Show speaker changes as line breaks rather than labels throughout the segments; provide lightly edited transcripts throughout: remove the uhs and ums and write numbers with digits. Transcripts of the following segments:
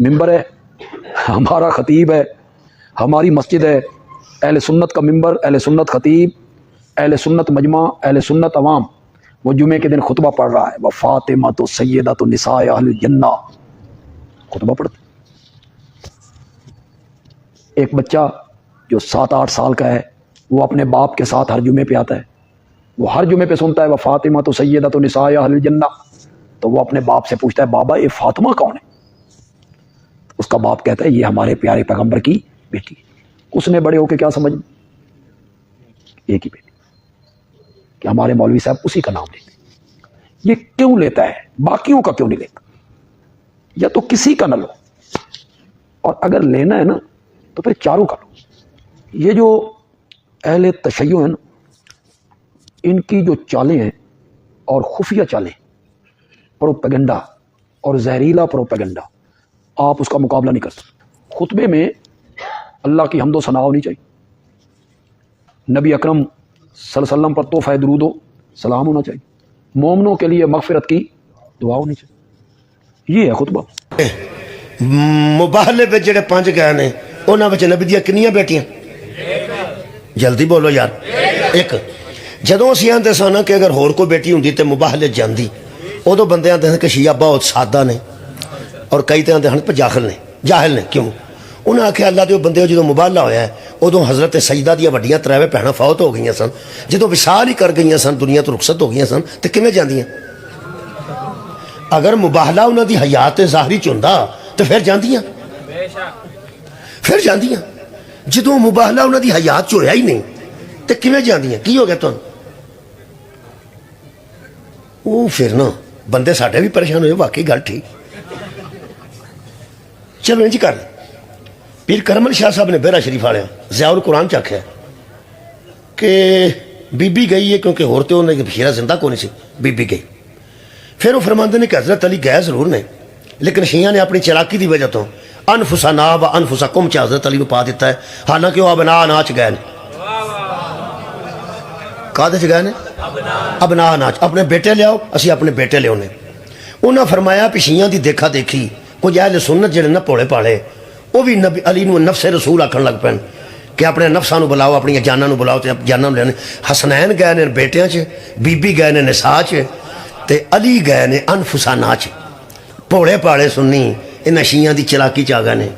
ممبر ہے, ہمارا خطیب ہے, ہماری مسجد ہے, اہل سنت کا ممبر, اہل سنت خطیب, اہل سنت مجمع, اہل سنت عوام, وہ جمعے کے دن خطبہ پڑھ رہا ہے, وفاطمہ سیدۃ النساء اہل الجنہ, خطبہ پڑھتے. ایک بچہ جو 7-8 سال کا ہے وہ اپنے باپ کے ساتھ ہر جمعے پہ آتا ہے, وہ ہر جمعے پہ سنتا ہے وفاطمہ سیدۃ النساء اہل الجنہ, تو وہ اپنے باپ سے پوچھتا ہے بابا یہ فاطمہ کون ہے؟ اس کا باپ کہتا ہے یہ ہمارے پیارے پیغمبر کی بیٹی ہے. اس نے بڑے ہو کے کیا سمجھ, ایک ہی بیٹی, کہ ہمارے مولوی صاحب اسی کا نام لیتے. یہ کیوں لیتا ہے, باقیوں کا کیوں نہیں لیتا؟ یا تو کسی کا نہ لو, اور اگر لینا ہے نا تو پھر چاروں کا لو. یہ جو اہل تشیع ہیں نا, ان کی جو چالیں ہیں اور خفیہ چالیں, پروپیگنڈا اور زہریلا پروپیگنڈا, آپ اس کا مقابلہ نہیں کر سکتے. خطبے میں اللہ کی حمد و ثنا ہونی چاہیے, نبی اکرم صلی اللہ علیہ وسلم پر تحفہ درود و سلام ہونا چاہیے, مومنوں کے لیے مغفرت کی دعا ہونی چاہیے. یہ ہے خطبہ.
مباہلے پہ جڑے 5 گئے نے انہاں وچ نبی دیاں کنیاں بیٹیاں؟ جلدی بولو یار. ایک. جدوں اسی آندے سن کہ اگر ہور کوئی بیٹی ہوندی تے مباہلے جاندی, ادو بندے آندے کہ شیعہ بہت سادہ نے, اور کئی تے آندے ہن پہ جاہل نے. کیوں؟ انہاں آکھیا اللہ دے بندے جدوں مباہلہ ہویا ہے ادو حضرت سیدہ دیاں وڈیاں 3 بھیناں فوت ہو گئیاں سن, جدوں وصال ہی کر گئیاں سن, دنیا تو رخصت ہو گئیاں سن, تے کیویں جاندیاں؟ اگر مباہلہ انہاں دی حیات ظاہری چ ہوندا تے پھر جاندیاں. جدوں مباہلہ انہاں دی حیات چ ہویا ہی نہیں تے کیویں جاندیاں؟ کی ہو گیا تانوں؟ وہ پھر نا بندے ساڈے بھی پریشان ہوئے, واقعی گل ٹھیک. چلو انج کر, پیر کرمل شاہ صاحب نے بیرا شریف والے ضیاء القرآن چاکھیا کہ بی بی گئی ہے, کیونکہ ہوتے انہیں بشیرہ زندہ کو نہیں سی, بی بی گئی. پھر وہ فرماندے نے کہ حضرت علی گئے ضرور نے, لیکن شیعہ نے اپنی چلاکی دی وجہ تو انفسنا و انفسکم چا حضرت علی کو پا دیتا ہے, حالانکہ وہ ابنا ناچ گئے نے. کہاں چ گئے نے؟ ابنا ناچ, اپنے بیٹے لے آؤ, اسی اپنے بیٹے لے آنے. انہاں فرمایا کہ شیعہ دی دیکھا دیکھی کچھ اہل سنت جڑے نہ پوڑے پاڑے وہ بھی نبی علی نو نفس رسول آکھن لگ پین کہ اپنے نفساں نو بلاؤ, اپنی جاناں نو بلاؤ, تے جاناں نو لینے. حسنین گئے نے بیٹیاں چ, بی بی گئے نے نساء چ, تے علی گئے نے انفسانا چ. پوڑے پاڑے سنی انہاں شیعہ دی چلاکی چ آ گئے نے.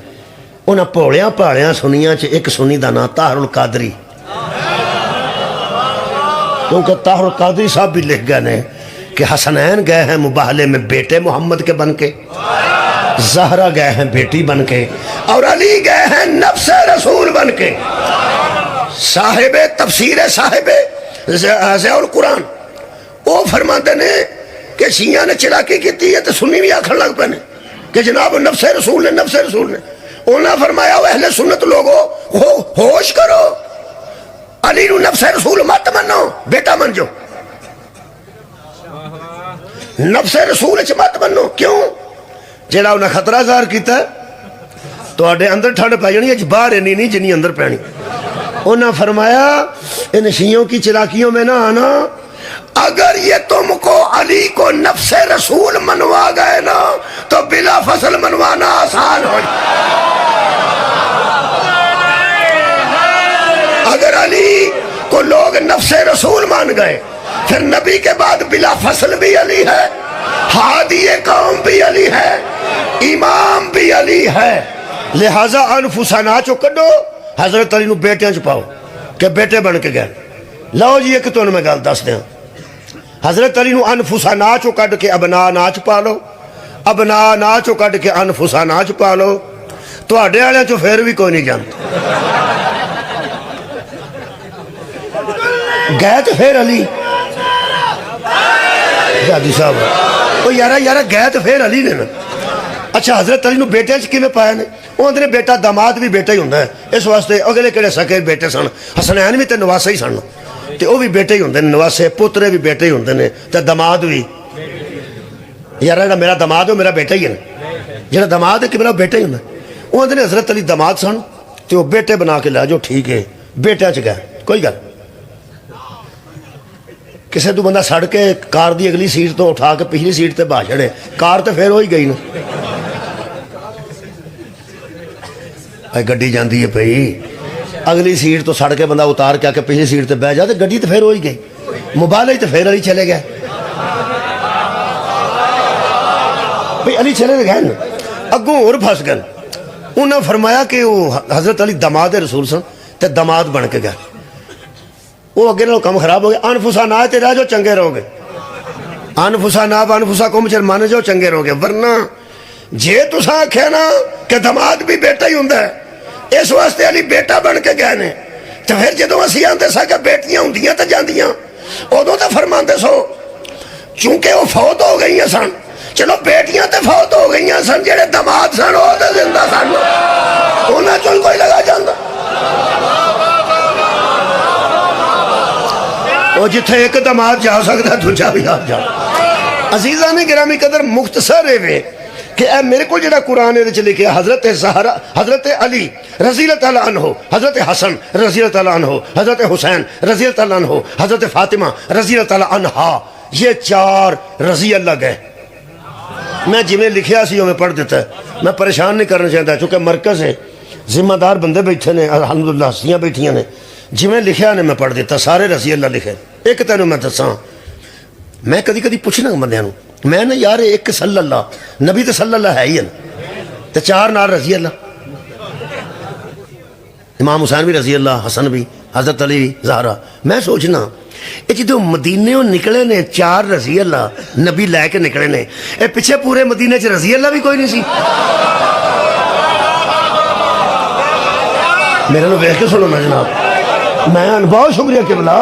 انہاں پوڑیاں پاڑیاں سنیاں چ ایک سنی دا نام طاہر القادری, کیونکہ طاہر القادری صاحب بھی لکھ گئے نے کہ حسنین گئے ہیں مباہلے میں بیٹے محمد کے بن کے, زہرہ گئے ہیں بیٹی بن کے, اور علی گئے ہیں نفس رسول بن کے. صاحب تفسیر صاحب ضیاء القرآن وہ فرماتے نے کہ شیعہ نے چلاکی کی ہے تو سنی بھی آکھن لگ پے نے کہ جناب نفس رسول نے, نفس رسول نے. انہاں فرمایا اہل سنت لوگو ہوش کرو, علی نو نفس رسول مت منو, بیٹا من جو. نفس رسول چ مت منو. کیوں؟ جیڑا انہیں خطرہ ظاہر کیتا ہے تو آڈے اندر ٹھنڈ پہ جانی, اج باہر نہیں جنی اندر پینی. انہاں فرمایا ان شیعوں کی چلاکیوں میں نہ آنا, اگر یہ تم کو علی کو نفس رسول منوا گئے نا تو بلا فصل منوانا آسان ہو جائے. اگر علی کو لوگ نفس رسول مان گئے پھر نبی کے بعد بلا فصل بھی علی ہے, ہادی قوم بھی علی ہے, امام بھی علی ہے. لہذا انفسنا چو کڈو, حضرت علی نو بیٹیاں چ پاؤ کہ بیٹے بن کے گئے. لو جی ایک تو میں گل دس دیا, حضرت علی نو انفسنا چو کڈ کے ابنا ناچ پا لو, ابنا ناچو کڈ کے انفسنا چ پا لو, تو آڈے والے چو پھر بھی کوئی نہیں جانتا. گئے تو پھر علی جادی صاحب وہ یارہ گئے تو پھر علی نے نا. اچھا حضرت علی نو بیٹے چ کیویں پایا نے؟ وہ اندر بیٹا داماد بھی بیٹا ہی ہوندا ہے, اس واسطے اگلے کہڑے سکے بیٹے سن, حسنین بھی تے نواسے ہی سن, تے وہ بھی بیٹے ہی ہوندے نے, نواسے پوترے بھی بیٹے ہی ہوندے نے, تے داماد بھی. یار جڑا میرا داماد ہے میرا بیٹا ہی ہے نا, جڑا داماد ہے کہ میرا بیٹا ہی ہوندا. وہ اندر حضرت علی داماد سن تے وہ بیٹے بنا کے لے جو, ٹھیک ہے بیٹے چ گئے, کوئی گل. کسے تو بندہ سڑ کے کار دی اگلی سیٹ تو اٹھا کے پچھلی سیٹ تے بہا چھڑے, کار تے پھر ہوئی گئی نا. گڈی جاندی ہے پئی، اگلی سیٹ تو سڑ کے بندہ اتار کے آ کے پچھلی سیٹ تے بہ جا تے گڈی تے پھر ہو ہی گئی، موبائل تے پھر علی چلے گئے بھئی، علی چلے گئے نا، اگوں اور پھنس گئے۔ انہوں نے فرمایا کہ وہ حضرت علی دماد رسول سن تے دماد بن کے گئے، وہ اگے نال کم خراب ہو گیا۔ انفسا نہ تے رہ جو چنگے رہو گے، انفسا نہ انفسا کم چل مان جو چنگے رہو گے، ورنہ جے تساں آکھیا نا کہ دماد بھی بیٹا ہی ہوندا ہے، اس واسطے علی بیٹا بن کے گئے نے، تو پھر جدوں اسی آندے سا کہ بیٹیاں ہوندیاں تے جاندیاں، ادوں تے فرماندے سو چونکہ وہ فوت ہو گئی سن، چلو بیٹیاں تے فوت ہو گئی سن، جڑے دماد سن وہ تے زندہ سن، انہاں چوں کوئی لگا جاندا۔ وہ جتھے ایک دماد جا سکتا دوجا بھی آ جا۔ عزیزاں نے گرامی قدر مختصر ہے کہ اے میرے کو جڑا قرآن ہے لکھیا حضرت زہرا، حضرت علی رضی اللہ تعالیٰ عنہ، حضرت حسن رضی اللہ تعالیٰ عنہ، حضرت حسین رضی اللہ تعالیٰ عنہ، حضرت فاطمہ رضی اللہ تعالیٰ عنہا، یہ چار رضی اللہ گئے۔ میں جی میں لکھیا سی میں پڑھ دیتا ہے، میں پریشان نہیں کرنا چاہتا چونکہ مرکز ہے، ذمہ دار بندے بیٹھے نے، الحمدللہ ہستیاں بیٹھیاں نے، جی میں لکھیا نے میں پڑھ دیتا، سارے رضی اللہ لکھے۔ ایک تینوں میں دساں، میں کدی کدی پوچھنا بندیاں نوں، میں نے یار ایک صلی اللہ نبی تے صلی اللہ ہے ہی ہے نا، تے چار نال رضی اللہ، امام حسین بھی رضی اللہ، حسن بھی، حضرت علی بھی، زہرا۔ میں سوچنا یہ جدو مدینے نکلے نے چار رضی اللہ نبی لے کے نکلے نے، اے پیچھے پورے مدینے چ رضی اللہ بھی کوئی نہیں سی؟ میرے نو ویکھ کے سنو نا جناب، میں بہت شکریہ قبلہ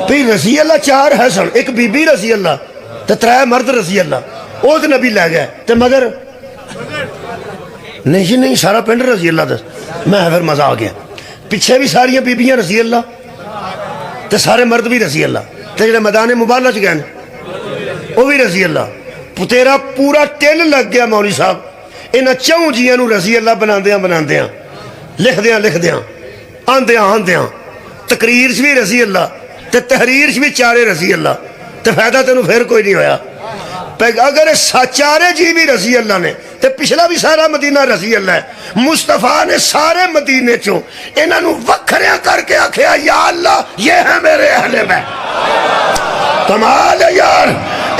بھی رضی اللہ چار ہے سن، ایک بی بی رضی اللہ تے ترے مرد رضی اللہ، وہ تے نبی لے گئے تے مگر نہیں نہیں سارا پنڈ رضی اللہ دس۔ میں پھر مزہ آ گیا، پیچھے بھی ساریاں بیبیاں رضی اللہ تے سارے مرد بھی رضی اللہ، تے جڑے میدان مبالغہ چ گئے وہ بھی رضی اللہ۔ تیرا پورا ٹل لگ گیا مولوی صاحب انہاں چوں جیاں نو رضی اللہ بناندیاں لکھدیاں آندیاں تقریر چ بھی رضی اللہ تے تحریر چ بھی چارے رضی اللہ، تے فائدہ تینوں پھر کوئی نہیں ہویا۔ اگر چارے جی بھی رضی اللہ نے تے پچھلا بھی سارا مدینہ رضی اللہ ہے، مصطفیٰ نے سارے مدینے چوں انہاں نو وکھریاں کر کے آکھیا یا اللہ یہ ہے میرے اہل بیت۔ کمال ہے یار،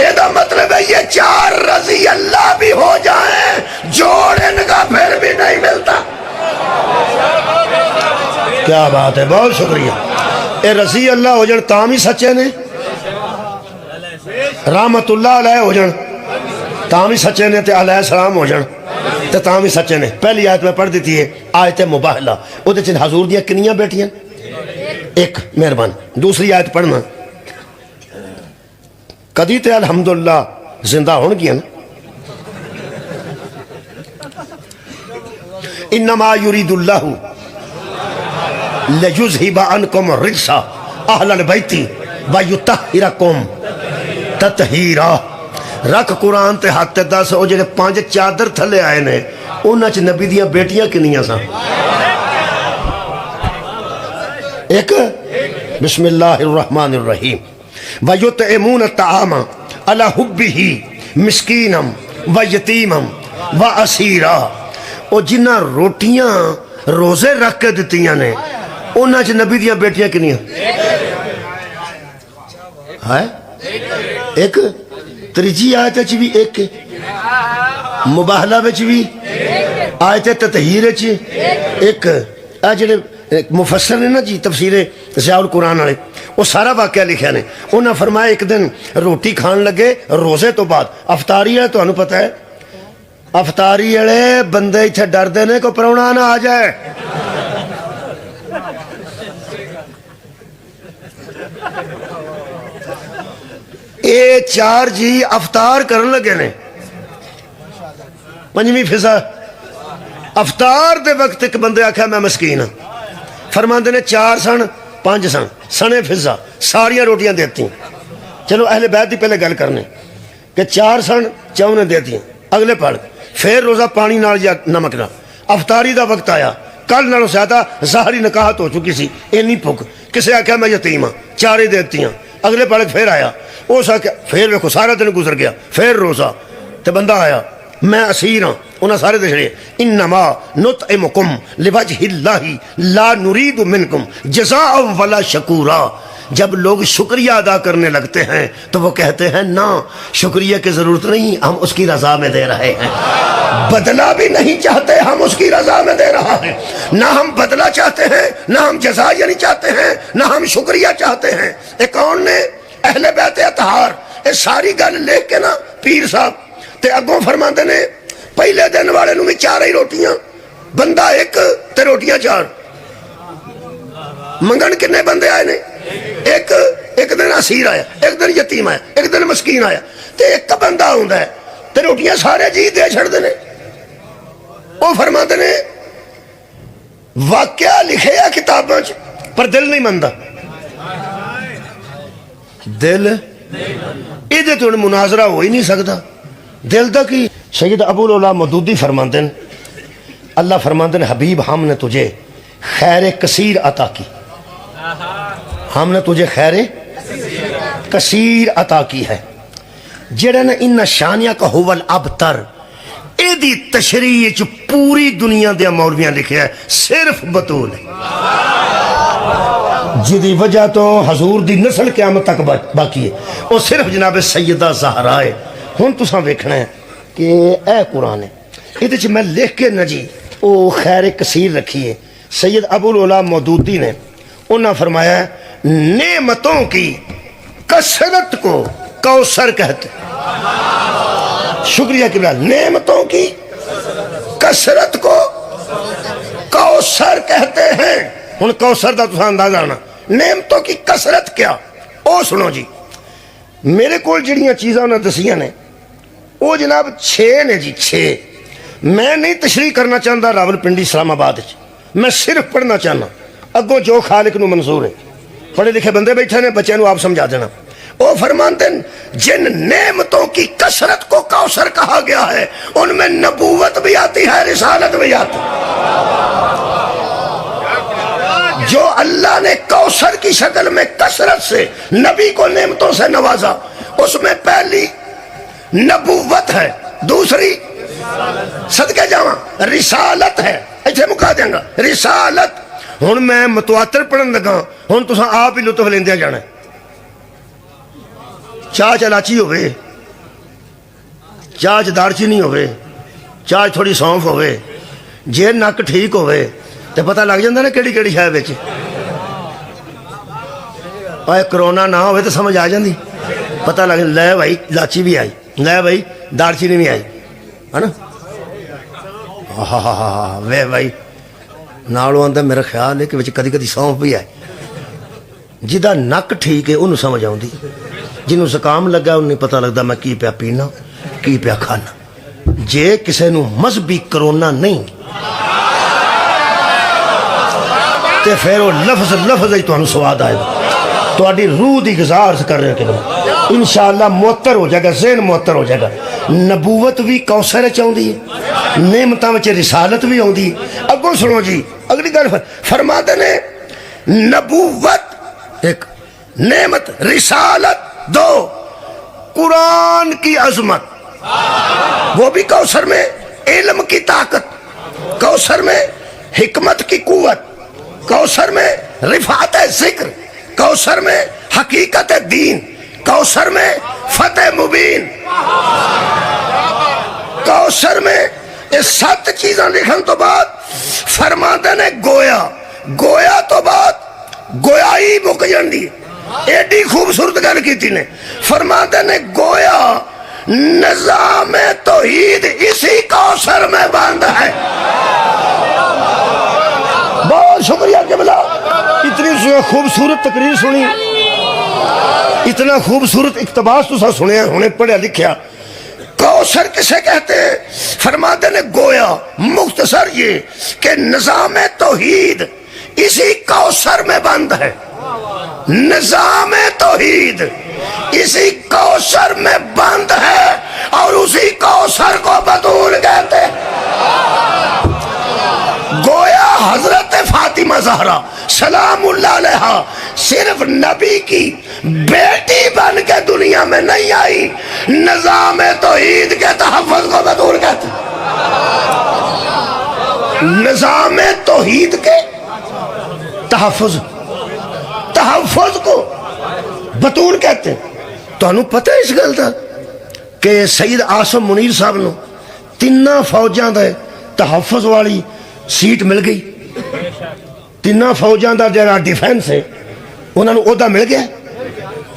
ایدہ مطلب ہے یہ چار رضی اللہ بھی ہو جائیں جوڑ ان کا پھر بھی نہیں ملتا۔ کیا بات ہے، بہت شکریہ۔ اے رضی اللہ ہو جن تام ہی سچے نے، رحمت اللہ علیہ ہو جن تام ہی سچے نے، تے علیہ السلام ہو جن تے تام ہی سچے نے۔ پہلی آیت میں پڑھ دیتی ہے آیت مباہلہ، وہ دے چن حضور دیا کنیاں بیٹیاں، ایک مہربان۔ دوسری آیت پڑھنا، کدی تے الحمدللہ زندہ ہون گیا نا، انما یرید اللہ لیذہب عنکم الرجس اہل البیت ویطہرکم تطہیرا۔ رکھ قرآن تے ہاتھ تے دس، او جڑے 5 چادر تھلے آئے نے انہاں چ نبی دیاں بیٹیاں کنیاں سن؟ ایک بسم اللہ الرحمن الرحیم وَيُطْعِمُونَ الطَّعَامَ عَلَى حُبِّهِ مِسْكِينًا وَيَتِيمًا وَأَسِيرًا۔ او جنہ روٹیاں روزے رکھ کے دتیاں نے انہاں چ نبی دیاں بیٹیاں کنیاں؟ ہے ایک، تریجی آیت چ بھی ایک، مباہلہ وچ بھی، آیت تطہیر وچ ایک۔ اے جڑے مفسر نے نا جی تفسیر ضیاء القرآن والے، وہ سارا واقعہ لکھیا نے۔ انہاں فرمایا ایک دن روٹی کھان لگے روزے تو بعد، افطاری ہے تانوں پتہ ہے، افطاری والے بندے ایتھے ڈردے نے کوئی پراہنا نہ آ جائے۔ اے چار جی افطار کرن لگے نے، پنجویں فضا افطار دے وقت ایک بندے آکھا میں مسکین ہاں، فرماندے نے 4 سن 5 سن سنے فضا ساریاں روٹیاں دیتی۔ چلو اہل بیت دی پہلے گل کرنے کہ 4 سن 4 نے دیتی، اگلے پڑھ پھر روزہ پانی نال یا نمک نال۔ افطاری دا وقت آیا، کل نالوں زیادہ ظاہری نکاحت ہو چکی سی، اینی بھوک، کسے آکھا میں یتیم ہاں 4 ہی دیتی ہیں۔ اگلے پڑھ پھر آیا، اس آکھا پھر ویکھو سارا دن گزر گیا، پھر روزہ تے بندہ آیا میں اسیر ہوں، انہیں سارے دسنے انما نطعمکم لوجہ اللہ لا نرید منکم جزاء ولا شکورا۔ جب لوگ شکریہ ادا کرنے لگتے ہیں تو وہ کہتے ہیں نہ شکریہ کی ضرورت نہیں، ہم اس کی رضا میں دے رہے ہیں، بدلہ بھی نہیں چاہتے، ہم اس کی رضا میں دے رہا ہے، نہ ہم بدلہ چاہتے ہیں، نہ ہم جزا یعنی چاہتے ہیں، نہ ہم شکریہ چاہتے ہیں۔ ایک کون نے اہل بیت اطہار یہ ساری گل لکھ کے نا پیر صاحب تے اگوں فرماندے نے پہلے دن والے نو بھی 4 ہی روٹیاں، بندہ ایک تے روٹیاں 4۔ منگن کنے بندے آئے نے؟ ایک دن اسیر آیا، ایک دن یتیم آیا، ایک دن مسکین آیا، تے ایک بندہ ہوندا ہے تے روٹیاں سارے جی دے چھڑدے نے۔ وہ فرماندے نے واقعہ لکھے آ کتاباں چ پر دل نہیں مندا، دل یہ تو مناظرہ ہو ہی نہیں سکتا، دل دا کی۔ سید ابو العلا مودودی فرماندے ہیں اللہ فرماندے ہیں حبیب ہم نے تجھے خیر کثیر عطا کی، ہم نے تجھے خیر کثیر عطا کی ہے، جڑا نے ان شانیہ کا حول ابتر اے دی تشریح چ پوری دنیا دے مولویاں لکھیا ہے، صرف بطول ہے جدی وجہ تو حضور دی نسل قیامت تک باقی ہے، وہ صرف جناب سیدہ زہرا ہے۔ ہن تساں ویکھنا ہے کہ اے قرآن ہے، یہ میں لکھ کے نہ جی وہ خیر کثیر رکھی ہے۔ سید ابو العلا مودودی نے انہوں نے فرمایا نعمتوں کی کثرت کو کوثر کہتے، شکریہ کی بلا، نعمتوں کی کثرت کو کوثر کہتے ہیں۔ ہن کوثر دا تساں اندازہ آنا، نعمتوں کی کثرت کیا؟ او سنو جی، میرے کول جڑیاں چیزاں انہوں نے دسیاں نے وہ جناب 6 نے جی، 6۔ میں نہیں تشریح کرنا چاہتا راولپنڈی اسلام آباد، میں صرف پڑھنا چاہنا، اگوں جو خالق نو منظور ہے، پڑھے لکھے بندے بیٹھے نے، بچے نو آپ سمجھا دینا۔ وہ فرماتے ہیں جن نعمتوں کی کثرت کو کوثر کہا گیا ہے ان میں نبوت بھی آتی ہے، رسالت بھی آتی ہے۔ جو اللہ نے کوثر کی شکل میں کثرت سے نبی کو نعمتوں سے نوازا، اس میں پہلی نبوت ہے، دوسری صدقے جاواں رسالت ہے۔ ایسے مکا دیں گا رسالت۔ ہن میں متواتر پڑھن لگا، ہن تساں آپ ہی لطف لیندے جانا ہے۔ چاہ چلاچی ہوئے، چاہ دارچینی ہوئے، چاہ تھوڑی سونف ہوئے، جے نک ٹھیک ہوئے تے پتہ لگ جاندہ نا کیڑی کیڑی شے وچ۔ اور کرونا نہ ہوئے تو سمجھ آ جاندی، پتہ لگ لے بھائی لاچی بھی آئی، لے بھائی دارچینی بھی آئی، ہے نا؟ ہاں وے بھائی نالوں اندر میرا خیال ہے کہ وچ کدی کدی سونف بھی آئے۔ جدہ نک ٹھیک ہے انہوں سمجھ آؤں دی، جنہوں زکام لگا انہیں پتہ لگتا میں کی پیا پینا کی پیا کھانا۔ جے کسے نو مذہبی کرونا نہیں تے پھر وہ لفظ ہی تو سواد آئے گا، تہاڈی روح دی گزار کر رہے کہ انشاءاللہ معطر ہو جائے گا، ذہن معطر ہو جائے گا۔ نبوت بھی کوثر چاہتی ہے، نعمتاں وچ رسالت بھی آتی ہے۔ اگوں سنو جی اگلی گل فرماتے نے نبوت ایک، نعمت رسالت دو، قرآن کی عظمت وہ بھی کوثر میں، علم کی طاقت کوثر میں، حکمت کی قوت کوثر میں، رفعت ذکر کوثر میں، حقیقت دین کوثر میں، فتح مبین کوثر میں۔ یہ 7 چیزاں لکھن تو بعد فرماتے نے گویا، گویا تو بعد گویائی مک جاندی، ایڈی خوبصورت گل کیتی نے۔ فرماتے نے گویا نظام توحید اسی کوثر میں بند ہے۔ بہت شکریہ قبلہ، اتنی خوبصورت تقریر سنی، اتنا خوبصورت اقتباس تو سنے ہونے پڑھیا لکھیا۔ کوثر کسے کہتے ہیں؟ فرماتے نے گویا مختصر یہ کہ نظام توحید اسی کوثر میں بند ہے، نظام توحید اسی کوثر میں بند ہے اور اسی کوثر کو بطول کہتے ہیں۔ گویا حضرت فاطمہ زہرا سلام اللہ علیہا صرف نبی کی بیٹی بیٹی بن کے دنیا میں نہیں آئی، نظام توحید کے تحفظ کو بطول کہتے ہیں، نظام توحید کے تحفظ کو بطول کہتے ہیں۔ تو انہوں پتہ ہے اس گل دا کہ سید عاصم منیر صاحب نو تینہ فوجاں دے تحفظ والی سیٹ مل گئی، تینہ فوجاں دا جڑا ڈیفینس ہے انہوں نے عہدہ مل گیا،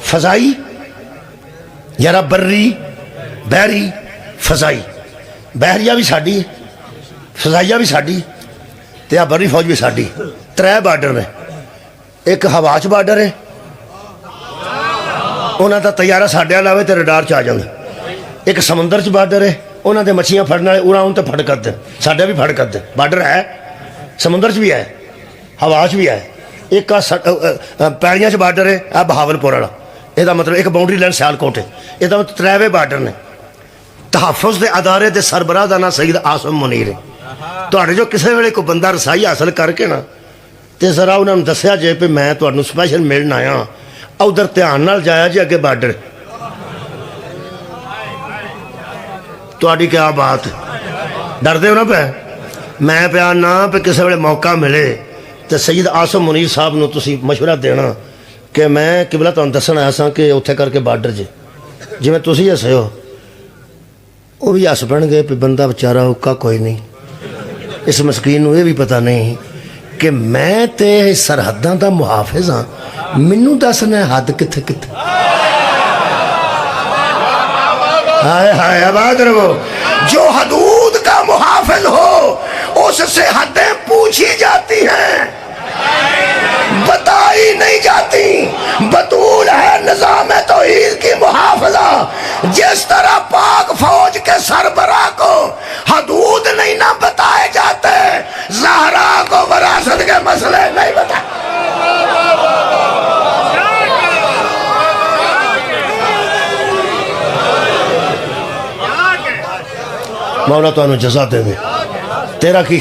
فضائی یارا بری بحری فضائی، بحریہ بھی ساڈی ہے، فضائیہ بھی ساڈی تے آ بری فوج بھی ساڈی، 3 بارڈر نے، ایک ہوا چ بارڈر ہے، انہاں دا طیارہ ساڈے والا ہوئے تے رڈار چ آ جاؤں، ایک سمندر چ بارڈر ہے، انہاں دے مچھیاں پھڑنے والے اڑا ان تے پھڑ کر دیں، ساڈے بھی پھڑ کر دیں، بارڈر ہے سمندر چ بھی ہے، ہوا چ بھی ہے، ایک پیڑیاں چ بارڈر ہے، آ بہاولپور والا، یہ مطلب ایک باؤنڈری لائن سیالکوٹ ہے، یہ مطلب 3 بارڈر نے۔ تحفظ دے ادارے دے سربراہ دا نام سید عاصم منیر ہے۔ تواڈے جو کسے ویلے کوئی بندہ رسائی حاصل کر کے نا تے ذرا انہوں نے دسیا جے پہ میں تواڈوں سپیشل ملن آیا، ادھر دھیان نال جایا جی اگے بارڈر، تواڈی کیا بات، ڈردے ہو نا پہ میں پیا نہ پہ کسے ویلے موقع ملے تے سید عاصم منیر صاحب نو تسی مشورہ دینا کہ میں قبلہ تانوں دسن آیا ساں کہ اتھے کر کے بارڈر جی میں تسی ہسے ہو، وہ بھی ہس پڑ گئے پہ بندہ بیچارہ اوکا کوئی نہیں، اس مسکین نو یہ بھی پتہ نہیں کہ میں تے سرحداں دا محافظ ہاں، منوں دسنا حد کتھے کتھے، ہائے ہائے آباد رہو، جو حدود کا محافظ ہو اس سے حدیں پوچھی جاتی ہیں، بتائی نہیں جاتی۔ بطول ہے نظام توحید کی محافظہ، جس طرح پاک فوج کے سربراہ کو حدود نہیں نہ بتائے جاتے، زہرا کو وراثت کے مسئلے نہیں بتائے۔ مولا تو انہوں جزا دے دے، تیرا کی